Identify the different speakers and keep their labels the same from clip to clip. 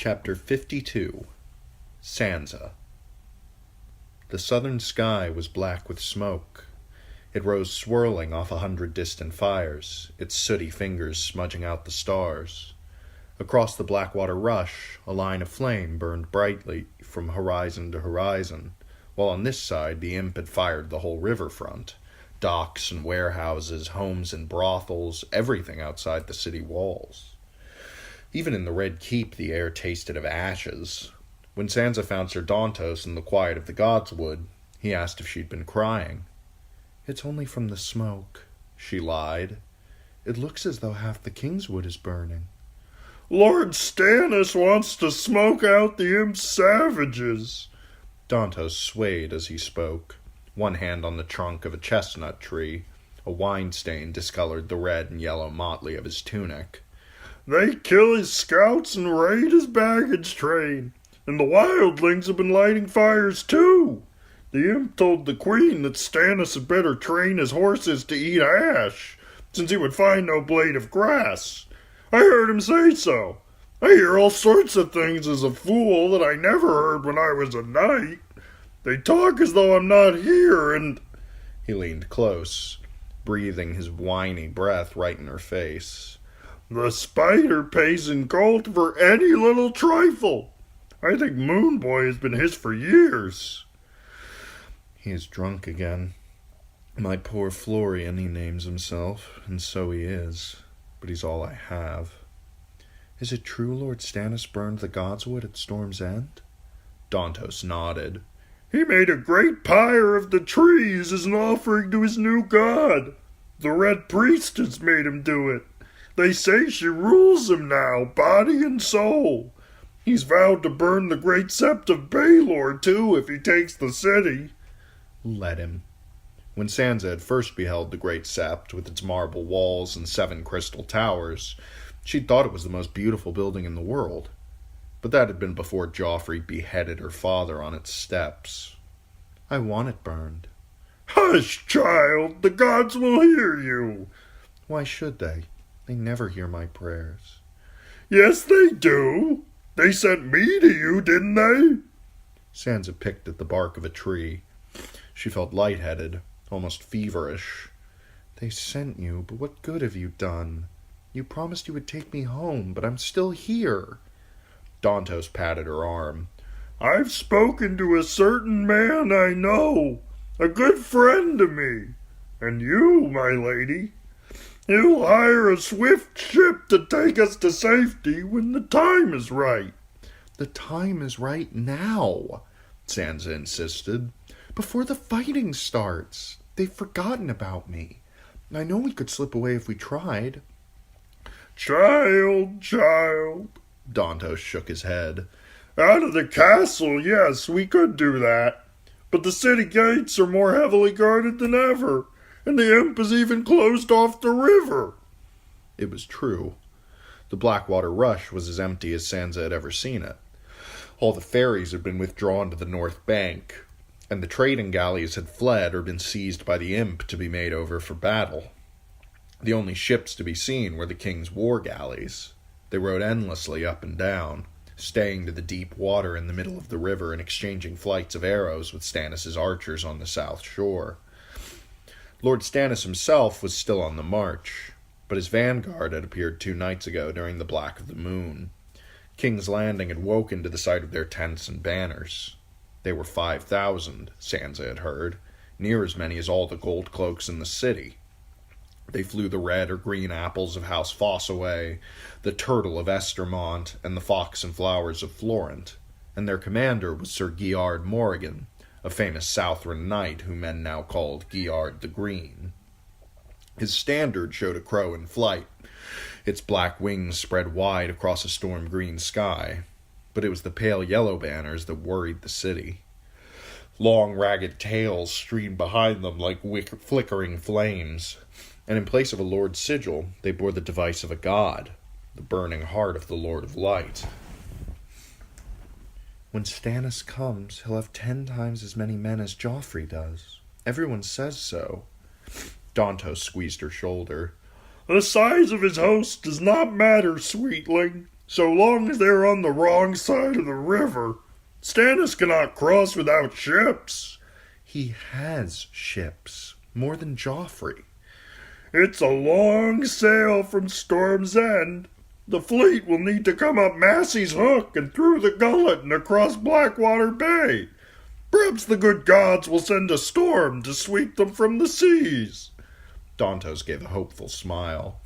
Speaker 1: Chapter 52 Sansa. The southern sky was black with smoke. It rose swirling off 100 distant fires, its sooty fingers smudging out the stars. Across the Blackwater Rush, a line of flame burned brightly from horizon to horizon, while on this side the imp had fired the whole riverfront. Docks and warehouses, homes and brothels, everything outside the city walls. Even in the Red Keep the air tasted of ashes. When Sansa found Sir Dantos in the quiet of the Godswood, he asked if she'd been crying. "It's only from the smoke," she lied. "It looks as though half the Kingswood is burning."
Speaker 2: "Lord Stannis wants to smoke out the imp's savages."
Speaker 1: Dantos swayed as he spoke, one hand on the trunk of a chestnut tree. A wine stain discolored the red and yellow motley of his tunic.
Speaker 2: "They kill his scouts and raid his baggage train, and the wildlings have been lighting fires too. The imp told the queen that Stannis had better train his horses to eat ash, since he would find no blade of grass. I heard him say so. I hear all sorts of things as a fool that I never heard when I was a knight. They talk as though I'm not here, and—"
Speaker 1: He leaned close, breathing his whiny breath right in her face.
Speaker 2: "The spider pays in gold for any little trifle. I think Moonboy has been his for years."
Speaker 1: "He is drunk again. My poor Florian, he names himself, and so he is. But he's all I have." "Is it true Lord Stannis burned the Godswood at Storm's End?" Dantos nodded.
Speaker 2: "He made a great pyre of the trees as an offering to his new god. The Red Priestess made him do it. They say she rules him now, body and soul. He's vowed to burn the great sept of Baelor, too, if he takes the city."
Speaker 1: Let him. When Sansa had first beheld the great sept, with its marble walls and 7 crystal towers, she'd thought it was the most beautiful building in the world. But that had been before Joffrey beheaded her father on its steps. "I want it burned."
Speaker 2: "Hush, child! The gods will hear you."
Speaker 1: "Why should they? They never hear my prayers."
Speaker 2: "Yes, they do. They sent me to you, didn't they?"
Speaker 1: Sansa picked at the bark of a tree. She felt lightheaded, almost feverish. "They sent you, but what good have you done? You promised you would take me home, but I'm still here." Dantos patted her arm.
Speaker 2: "I've spoken to a certain man I know, a good friend to me. And you, my lady, he'll hire a swift ship to take us to safety when the time is right."
Speaker 1: "The time is right now," Sansa insisted. "Before the fighting starts. They've forgotten about me. I know we could slip away if we tried."
Speaker 2: Child,
Speaker 1: Dantos shook his head.
Speaker 2: "Out of the castle, yes, we could do that. But the city gates are more heavily guarded than ever, and the imp has even closed off the river."
Speaker 1: It was true. The Blackwater Rush was as empty as Sansa had ever seen it. All the ferries had been withdrawn to the north bank, and the trading galleys had fled or been seized by the imp to be made over for battle. The only ships to be seen were the king's war galleys. They rode endlessly up and down, staying to the deep water in the middle of the river and exchanging flights of arrows with Stannis' archers on the south shore. Lord Stannis himself was still on the march, but his vanguard had appeared 2 nights ago during the black of the moon. King's Landing had woken to the sight of their tents and banners. They were 5,000, Sansa had heard, near as many as all the gold cloaks in the city. They flew the red or green apples of House Fossaway, the turtle of Estermont, and the fox and flowers of Florent, and their commander was Sir Geard Morrigan, a famous Southron knight whom men now called Geard the Green. His standard showed a crow in flight, its black wings spread wide across a storm-green sky, but it was the pale yellow banners that worried the city. Long, ragged tails streamed behind them like flickering flames, and in place of a lord's sigil, they bore the device of a god, the burning heart of the Lord of Light. "When Stannis comes, he'll have 10 times as many men as Joffrey does. Everyone says so." Dantos squeezed her shoulder.
Speaker 2: "The size of his host does not matter, sweetling. So long as they are on the wrong side of the river, Stannis cannot cross without ships.
Speaker 1: He has ships, more than Joffrey.
Speaker 2: It's a long sail from Storm's End. The fleet will need to come up Massey's Hook and through the Gullet and across Blackwater Bay. Perhaps the good gods will send a storm to sweep them from the seas.
Speaker 1: Dantos gave a hopeful smile.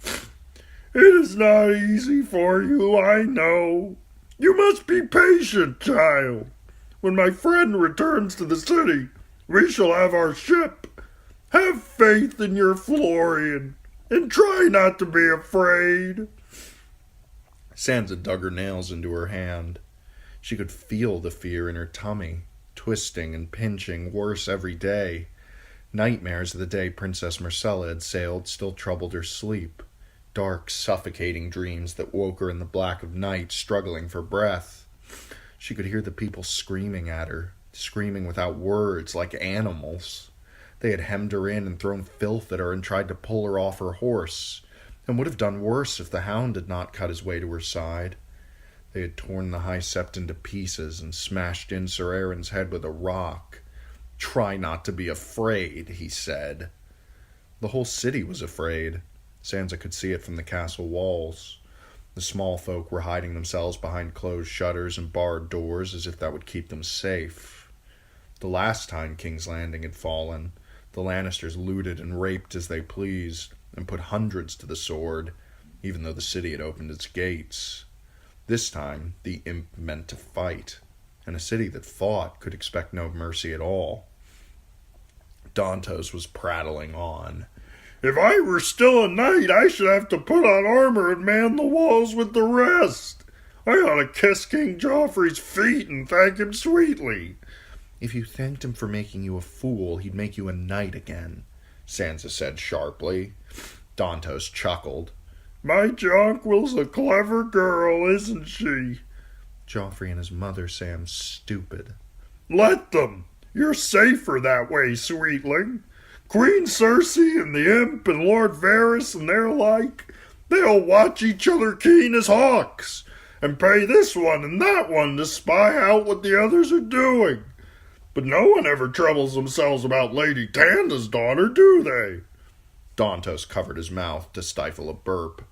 Speaker 2: It is not easy for you, I know. You must be patient, child. When my friend returns to the city, we shall have our ship. Have faith in your Florian, and try not to be afraid.
Speaker 1: Sansa dug her nails into her hand. She could feel the fear in her tummy, twisting and pinching worse every day. Nightmares of the day Princess Myrcella had sailed still troubled her sleep. Dark, suffocating dreams that woke her in the black of night, struggling for breath. She could hear the people screaming at her, screaming without words, like animals. They had hemmed her in and thrown filth at her and tried to pull her off her horse, and would have done worse if the hound had not cut his way to her side. They had torn the High Septon to pieces and smashed in Sir Aaron's head with a rock. "Try not to be afraid," he said. The whole city was afraid. Sansa could see it from the castle walls. The small folk were hiding themselves behind closed shutters and barred doors as if that would keep them safe. The last time King's Landing had fallen, the Lannisters looted and raped as they pleased, and put hundreds to the sword, even though the city had opened its gates. This time, the imp meant to fight, and a city that fought could expect no mercy at all. Dantos was prattling on.
Speaker 2: If I were still a knight, I should have to put on armor and man the walls with the rest. I ought to kiss King Joffrey's feet and thank him sweetly.
Speaker 1: If you thanked him for making you a fool, he'd make you a knight again, Sansa said sharply. Dantos chuckled.
Speaker 2: My Jonquil's a clever girl, isn't she?
Speaker 1: Joffrey and his mother say I'm stupid.
Speaker 2: Let them. You're safer that way, sweetling. Queen Cersei and the imp and Lord Varys and their like, they'll watch each other keen as hawks, and pay this one and that one to spy out what the others are doing. But no one ever troubles themselves about Lady Tanda's daughter, do they?
Speaker 1: Dantos covered his mouth to stifle a burp.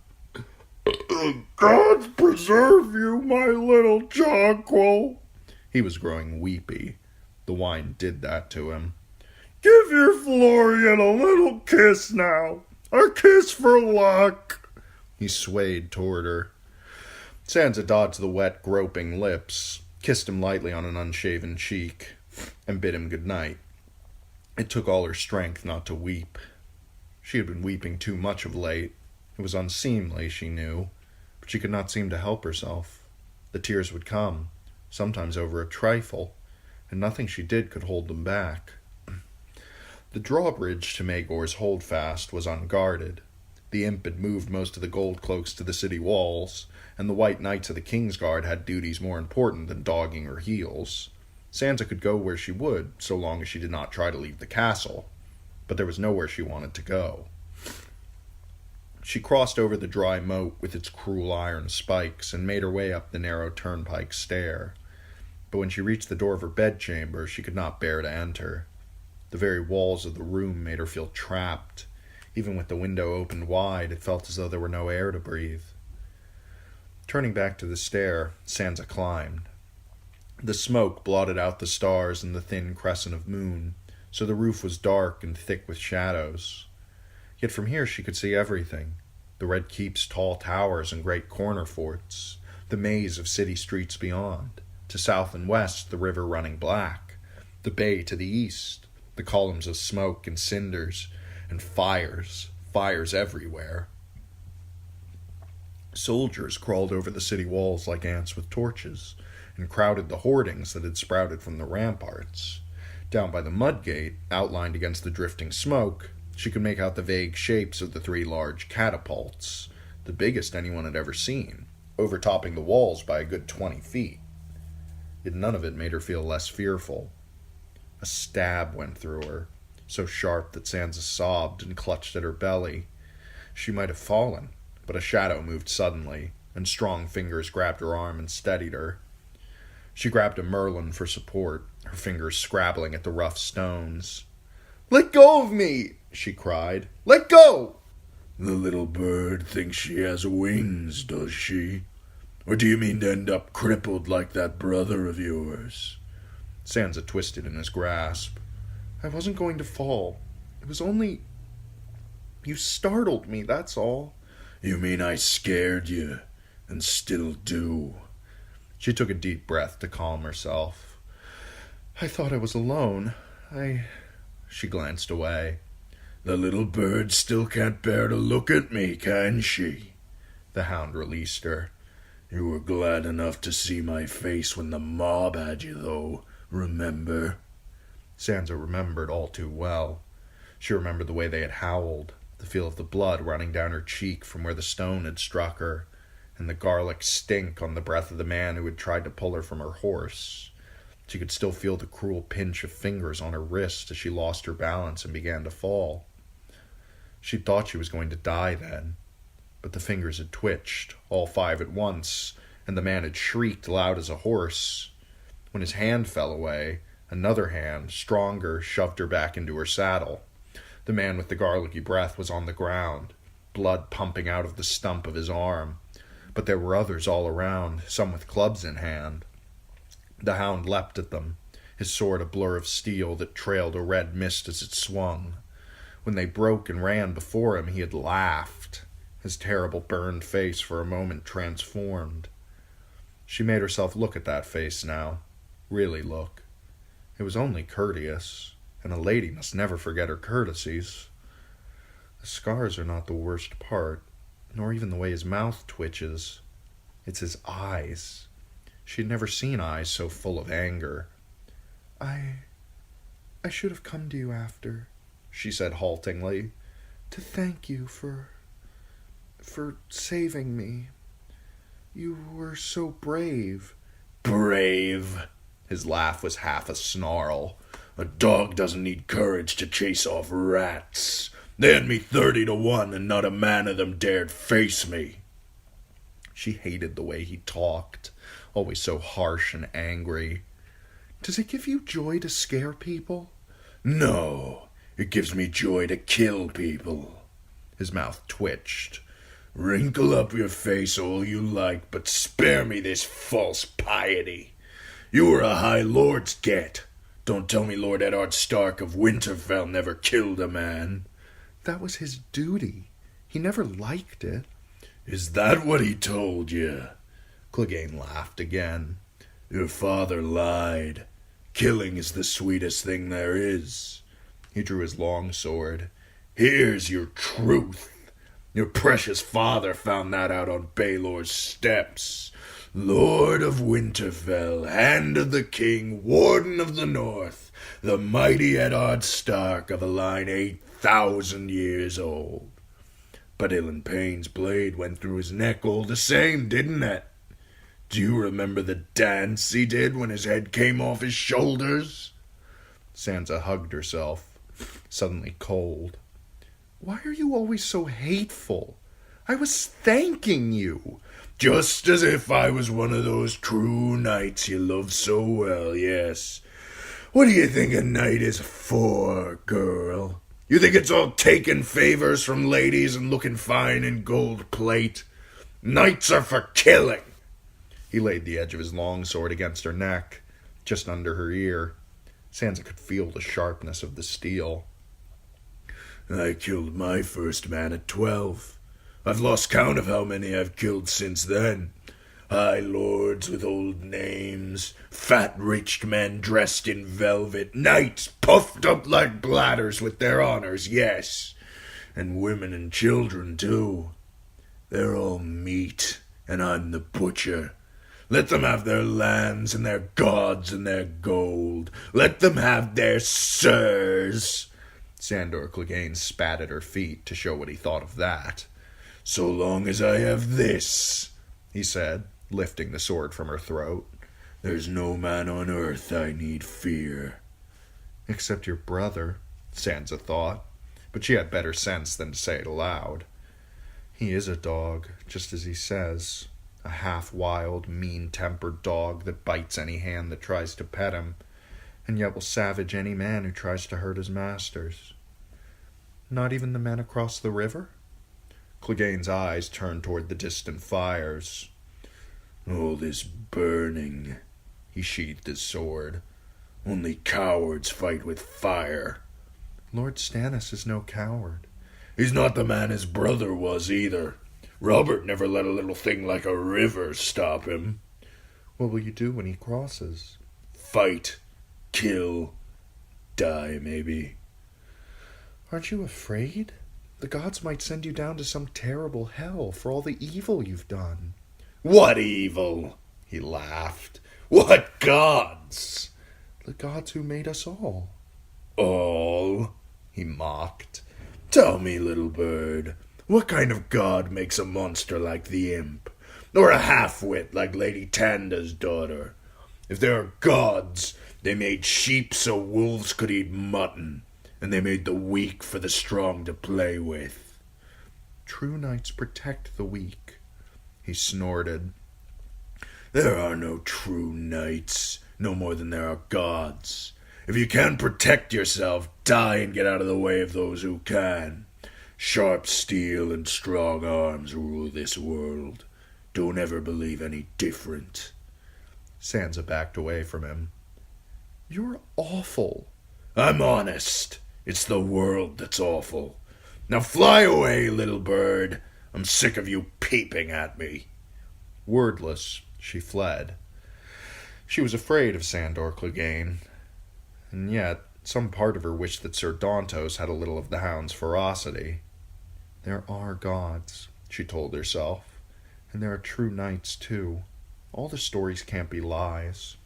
Speaker 2: God preserve you, my little Jonquil.
Speaker 1: He was growing weepy. The wine did that to him.
Speaker 2: Give your Florian a little kiss now. A kiss for luck.
Speaker 1: He swayed toward her. Sansa dodged the wet, groping lips, kissed him lightly on an unshaven cheek, and bid him good night. It took all her strength not to weep. She had been weeping too much of late. It was unseemly, she knew, but she could not seem to help herself. The tears would come, sometimes over a trifle, and nothing she did could hold them back. The drawbridge to Maegor's Holdfast was unguarded. The imp had moved most of the gold cloaks to the city walls, and the White Knights of the Kingsguard had duties more important than dogging her heels. Sansa could go where she would, so long as she did not try to leave the castle, but there was nowhere she wanted to go. She crossed over the dry moat with its cruel iron spikes and made her way up the narrow turnpike stair. But when she reached the door of her bedchamber, she could not bear to enter. The very walls of the room made her feel trapped. Even with the window opened wide, it felt as though there were no air to breathe. Turning back to the stair, Sansa climbed. The smoke blotted out the stars and the thin crescent of moon, so the roof was dark and thick with shadows. Yet from here she could see everything. The Red Keep's tall towers and great corner forts, the maze of city streets beyond, to south and west the river running black, the bay to the east, the columns of smoke and cinders, and fires everywhere. Soldiers crawled over the city walls like ants with torches, and crowded the hoardings that had sprouted from the ramparts. Down by the mud gate, outlined against the drifting smoke, she could make out the vague shapes of the 3 large catapults, the biggest anyone had ever seen, overtopping the walls by a good 20 feet. Yet none of it made her feel less fearful. A stab went through her, so sharp that Sansa sobbed and clutched at her belly. She might have fallen, but a shadow moved suddenly, and strong fingers grabbed her arm and steadied her. She grabbed a merlin for support, her fingers scrabbling at the rough stones. "Let go of me!" she cried. "Let go!"
Speaker 2: The little bird thinks she has wings, does she? Or do you mean to end up crippled like that brother of yours?
Speaker 1: Sansa twisted in his grasp. "I wasn't going to fall. It was only... You startled me, that's all."
Speaker 2: You mean I scared you, and still do?
Speaker 1: She took a deep breath to calm herself. "I thought I was alone. She glanced away.
Speaker 2: The little bird still can't bear to look at me, can she?
Speaker 1: The hound released her.
Speaker 2: You were glad enough to see my face when the mob had you, though, remember?
Speaker 1: Sansa remembered all too well. She remembered the way they had howled, the feel of the blood running down her cheek from where the stone had struck her, and the garlic stink on the breath of the man who had tried to pull her from her horse. She could still feel the cruel pinch of fingers on her wrist as she lost her balance and began to fall. She thought she was going to die then, but the fingers had twitched, all 5 at once, and the man had shrieked loud as a horse. When his hand fell away, another hand, stronger, shoved her back into her saddle. The man with the garlicky breath was on the ground, blood pumping out of the stump of his arm. But there were others all around, some with clubs in hand. The hound leapt at them, his sword a blur of steel that trailed a red mist as it swung. When they broke and ran before him, he had laughed, his terrible burned face for a moment transformed. She made herself look at that face now, really look. It was only courteous, and a lady must never forget her courtesies. The scars are not the worst part, nor even the way his mouth twitches. It's his eyes. She had never seen eyes so full of anger. I should have come to you after, she said haltingly, to thank you for saving me. You were so brave.
Speaker 2: Brave?
Speaker 1: His laugh was half a snarl.
Speaker 2: A dog doesn't need courage to chase off rats. They had me 30 to 1, and not a man of them dared face me.
Speaker 1: She hated the way he talked, always so harsh and angry. Does it give you joy to scare people?
Speaker 2: No, it gives me joy to kill people.
Speaker 1: His mouth twitched.
Speaker 2: Wrinkle up your face all you like, but spare me this false piety. You were a high lord's get. Don't tell me Lord Eddard Stark of Winterfell never killed a man.
Speaker 1: That was his duty. He never liked it.
Speaker 2: Is that what he told you?
Speaker 1: Clegane laughed again.
Speaker 2: Your father lied. Killing is the sweetest thing there is.
Speaker 1: He drew his long sword.
Speaker 2: Here's your truth. Your precious father found that out on Baelor's steps. Lord of Winterfell, Hand of the King, Warden of the North, the mighty Eddard Stark of a line 8,000 years old. But Ilan Payne's blade went through his neck all the same, didn't it? Do you remember the dance he did when his head came off his shoulders?
Speaker 1: Sansa hugged herself, suddenly cold. Why are you always so hateful? I was thanking you.
Speaker 2: Just as if I was one of those true knights you love so well, yes. What do you think a knight is for, girl? You think it's all taking favors from ladies and looking fine in gold plate? Knights are for killing.
Speaker 1: He laid the edge of his long sword against her neck, just under her ear. Sansa could feel the sharpness of the steel.
Speaker 2: I killed my first man at 12. I've lost count of how many I've killed since then. High lords with old names, fat-rich men dressed in velvet, knights puffed up like bladders with their honors, yes. And women and children, too. They're all meat, and I'm the butcher. Let them have their lands and their gods and their gold. Let them have their sirs.
Speaker 1: Sandor Clegane spat at her feet to show what he thought of that.
Speaker 2: So long as I have this,
Speaker 1: he said, lifting the sword from her throat.
Speaker 2: There's no man on earth I need fear.
Speaker 1: Except your brother, Sansa thought, but she had better sense than to say it aloud. He is a dog, just as he says. a half-wild, mean-tempered dog that bites any hand that tries to pet him, and yet will savage any man who tries to hurt his masters. Not even the men across the river? Clegane's eyes turned toward the distant fires.
Speaker 2: All this burning. He sheathed his sword. Only cowards fight with fire.
Speaker 1: Lord Stannis is no coward.
Speaker 2: He's not the man his brother was either. Robert never let a little thing like a river stop him.
Speaker 1: What will you do when he crosses?
Speaker 2: Fight. Kill. Die, maybe.
Speaker 1: Aren't you afraid? The gods might send you down to some terrible hell for all the evil you've done.
Speaker 2: What evil? He laughed. What gods?
Speaker 1: The gods who made us all.
Speaker 2: All? He mocked. Tell me, little bird, what kind of god makes a monster like the imp? Or a half-wit like Lady Tanda's daughter? If there are gods, they made sheep so wolves could eat mutton, and they made the weak for the strong to play with.
Speaker 1: True knights protect the weak, he snorted.
Speaker 2: There are no true knights, no more than there are gods. If you can't protect yourself, die and get out of the way of those who can. Sharp steel and strong arms rule this world. Don't ever believe any different.
Speaker 1: Sansa backed away from him. You're awful.
Speaker 2: I'm honest. It's the world that's awful. Now fly away, little bird. I'm sick of you peeping at me.
Speaker 1: Wordless, she fled. She was afraid of Sandor Clegane, and yet some part of her wished that Sir Dantos had a little of the hound's ferocity. There are gods, she told herself, and there are true knights too. All the stories can't be lies.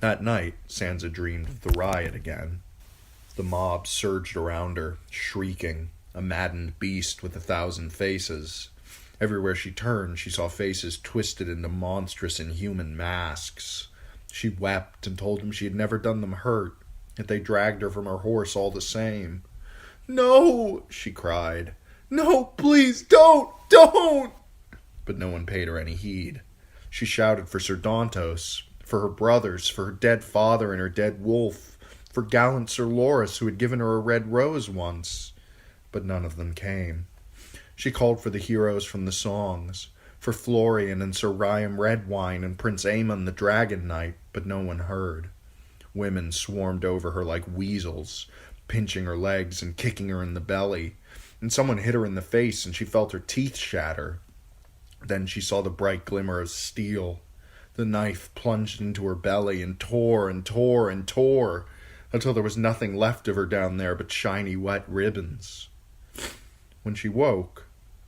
Speaker 1: That night, Sansa dreamed of the riot again. The mob surged around her, shrieking, a maddened beast with 1,000 faces. Everywhere she turned, she saw faces twisted into monstrous inhuman masks. She wept and told them she had never done them hurt, yet they dragged her from her horse all the same. "No!" she cried. "No, please, don't! Don't!" But no one paid her any heed. She shouted for Sir Dantos, for her brothers, for her dead father and her dead wolf, for gallant Sir Loras who had given her a red rose once. But none of them came. She called for the heroes from the songs, for Florian and Sir Ryam Redwine and Prince Aemon the Dragon Knight, but no one heard. Women swarmed over her like weasels, pinching her legs and kicking her in the belly, and someone hit her in the face and she felt her teeth shatter. Then she saw the bright glimmer of steel. The knife plunged into her belly and tore and tore and tore, until there was nothing left of her down there but shiny wet ribbons. When she woke,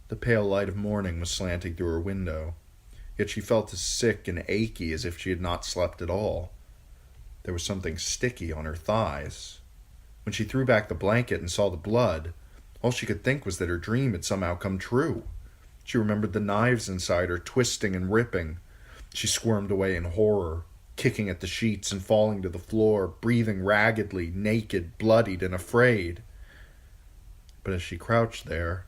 Speaker 1: the pale light of morning was slanting through her window, yet she felt as sick and achy as if she had not slept at all. There was something sticky on her thighs. When she threw back the blanket and saw the blood, all she could think was that her dream had somehow come true. She remembered the knives inside her, twisting and ripping. She squirmed away in horror, kicking at the sheets and falling to the floor, breathing raggedly, naked, bloodied, and afraid. But as she crouched there,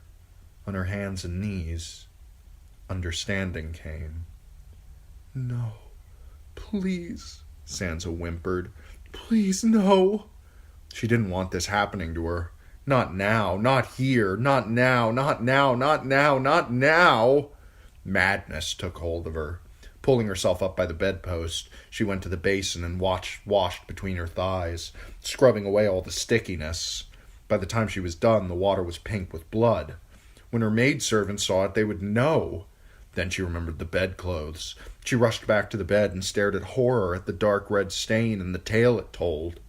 Speaker 1: on her hands and knees, understanding came. "No, please," Sansa whimpered. "Please, no." She didn't want this happening to her. Not now, not here, not now, not now, not now, not now. Madness took hold of her. Pulling herself up by the bedpost, she went to the basin and washed between her thighs, scrubbing away all the stickiness. By the time she was done, the water was pink with blood. When her maidservants saw it, they would know. Then she remembered the bedclothes. She rushed back to the bed and stared at horror at the dark red stain and the tale it told.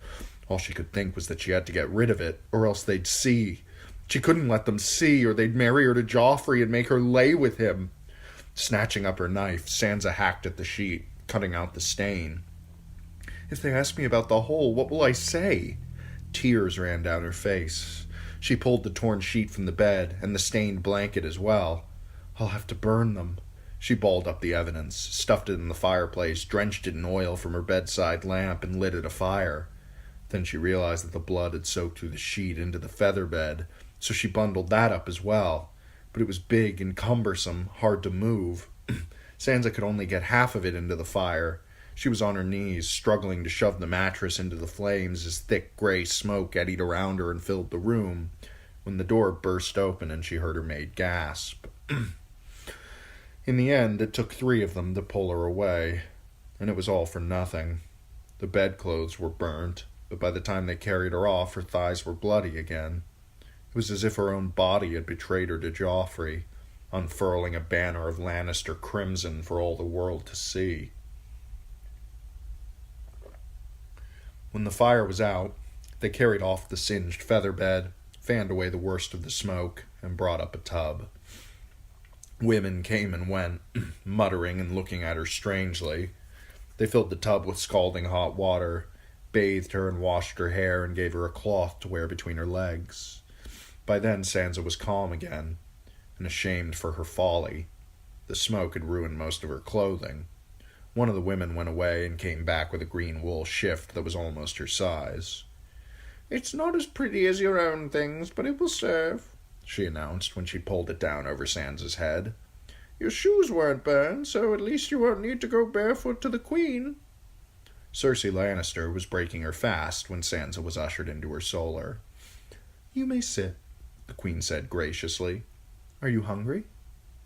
Speaker 1: All she could think was that she had to get rid of it, or else they'd see. She couldn't let them see, or they'd marry her to Joffrey and make her lay with him. Snatching up her knife, Sansa hacked at the sheet, cutting out the stain. "If they ask me about the hole, what will I say?" Tears ran down her face. She pulled the torn sheet from the bed, and the stained blanket as well. "I'll have to burn them." She balled up the evidence, stuffed it in the fireplace, drenched it in oil from her bedside lamp, and lit it afire. Then she realized that the blood had soaked through the sheet into the feather bed, so she bundled that up as well. But it was big and cumbersome, hard to move. Sansa could only get half of it into the fire. She was on her knees, struggling to shove the mattress into the flames as thick gray smoke eddied around her and filled the room, when the door burst open and she heard her maid gasp. In the end, it took 3 of them to pull her away, and it was all for nothing. The bedclothes were burnt, but by the time they carried her off, her thighs were bloody again. It was as if her own body had betrayed her to Joffrey, unfurling a banner of Lannister crimson for all the world to see. When the fire was out, they carried off the singed feather bed, fanned away the worst of the smoke, and brought up a tub. Women came and went, muttering and looking at her strangely. They filled the tub with scalding hot water, bathed her and washed her hair, and gave her a cloth to wear between her legs. By then Sansa was calm again, and ashamed for her folly. The smoke had ruined most of her clothing. One of the women went away and came back with a green wool shift that was almost her size. "It's not as pretty as your own things, but it will serve," she announced when she pulled it down over Sansa's head. "Your shoes weren't burned, so at least you won't need to go barefoot to the Queen." Cersei Lannister was breaking her fast when Sansa was ushered into her solar. "You may sit," the Queen said graciously. "Are you hungry?"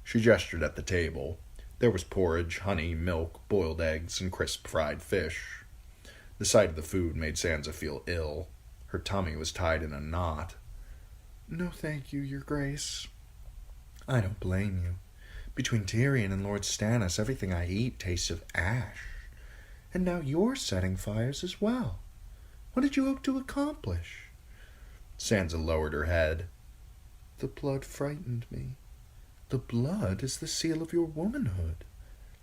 Speaker 1: She gestured at the table. There was porridge, honey, milk, boiled eggs, and crisp fried fish. The sight of the food made Sansa feel ill. Her tummy was tied in a knot. "No, thank you, Your Grace." "I don't blame you. Between Tyrion and Lord Stannis, everything I eat tastes of ash. And now you're setting fires as well. What did you hope to accomplish?" Sansa lowered her head. "The blood frightened me. The blood is the seal of your womanhood.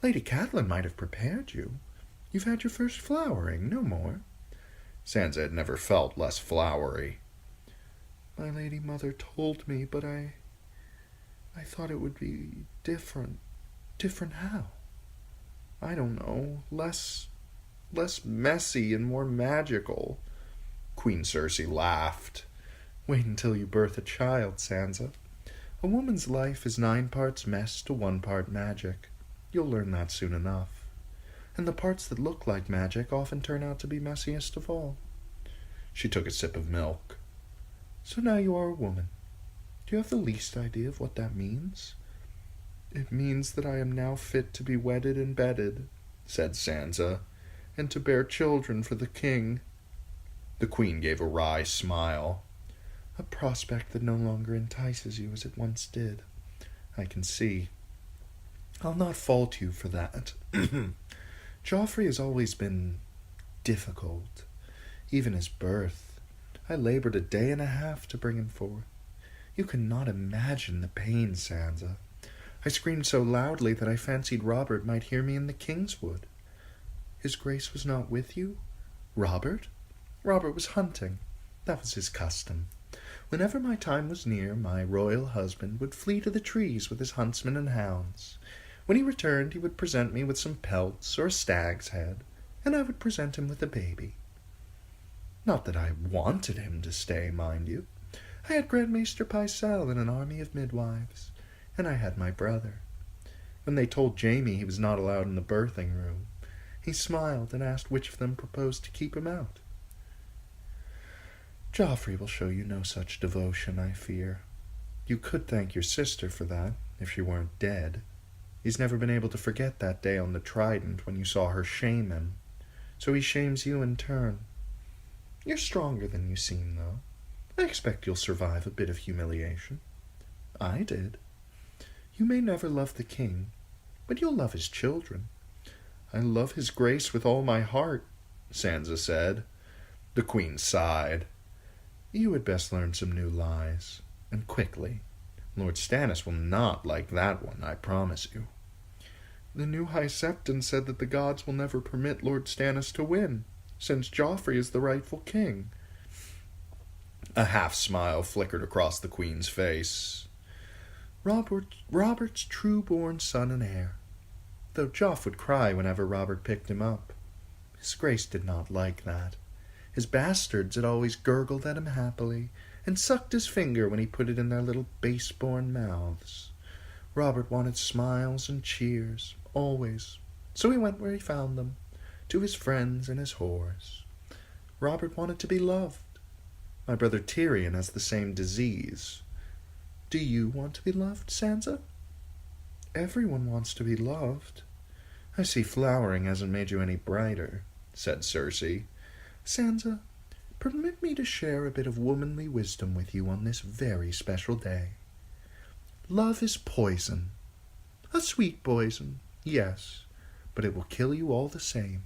Speaker 1: Lady Catelyn might have prepared you. You've had your first flowering, no more." Sansa had never felt less flowery. "My lady mother told me, but I thought it would be different. Different how? I don't know. Less messy and more magical." Queen Cersei laughed. "Wait until you birth a child, Sansa. A woman's life is 9 parts mess to 1 part magic. You'll learn that soon enough. And the parts that look like magic often turn out to be messiest of all." She took a sip of milk. "So now you are a woman. Do you have the least idea of what that means?" "It means that I am now fit to be wedded and bedded," said Sansa, "and to bear children for the king." The Queen gave a wry smile. "A prospect that no longer entices you as it once did. I can see. I'll not fault you for that. Joffrey has always been difficult. Even his birth. I labored a day and a half to bring him forth. You cannot imagine the pain, Sansa. I screamed so loudly that I fancied Robert might hear me in the Kingswood. His Grace was not with you? Robert? Robert was hunting. That was his custom. Whenever my time was near, my royal husband would flee to the trees with his huntsmen and hounds. When he returned, he would present me with some pelts or a stag's head, and I would present him with a baby. Not that I wanted him to stay, mind you. I had Grand Maester Pycelle and an army of midwives, and I had my brother. When they told Jaime he was not allowed in the birthing room, he smiled and asked which of them proposed to keep him out. Joffrey will show you no such devotion, I fear. You could thank your sister for that, if she weren't dead. He's never been able to forget that day on the Trident when you saw her shame him, so he shames you in turn. You're stronger than you seem, though. I expect you'll survive a bit of humiliation. I did. You may never love the king, but you'll love his children. I love his grace with all my heart, Sansa said. The Queen sighed. You had best learn some new lies, and quickly. Lord Stannis will not like that one, I promise you. The new High Septon said that the gods will never permit Lord Stannis to win, since Joffrey is the rightful king. A half-smile flickered across the Queen's face. Robert's true-born son and heir, though Joff would cry whenever Robert picked him up. His Grace did not like that. His bastards had always gurgled at him happily, and sucked his finger when he put it in their little base-born mouths. Robert wanted smiles and cheers, always, so he went where he found them, to his friends and his whores. Robert wanted to be loved. My brother Tyrion has the same disease. Do you want to be loved, Sansa? Everyone wants to be loved. I see flowering hasn't made you any brighter, said Cersei. Sansa, permit me to share a bit of womanly wisdom with you on this very special day. Love is poison. A sweet poison, yes, but it will kill you all the same.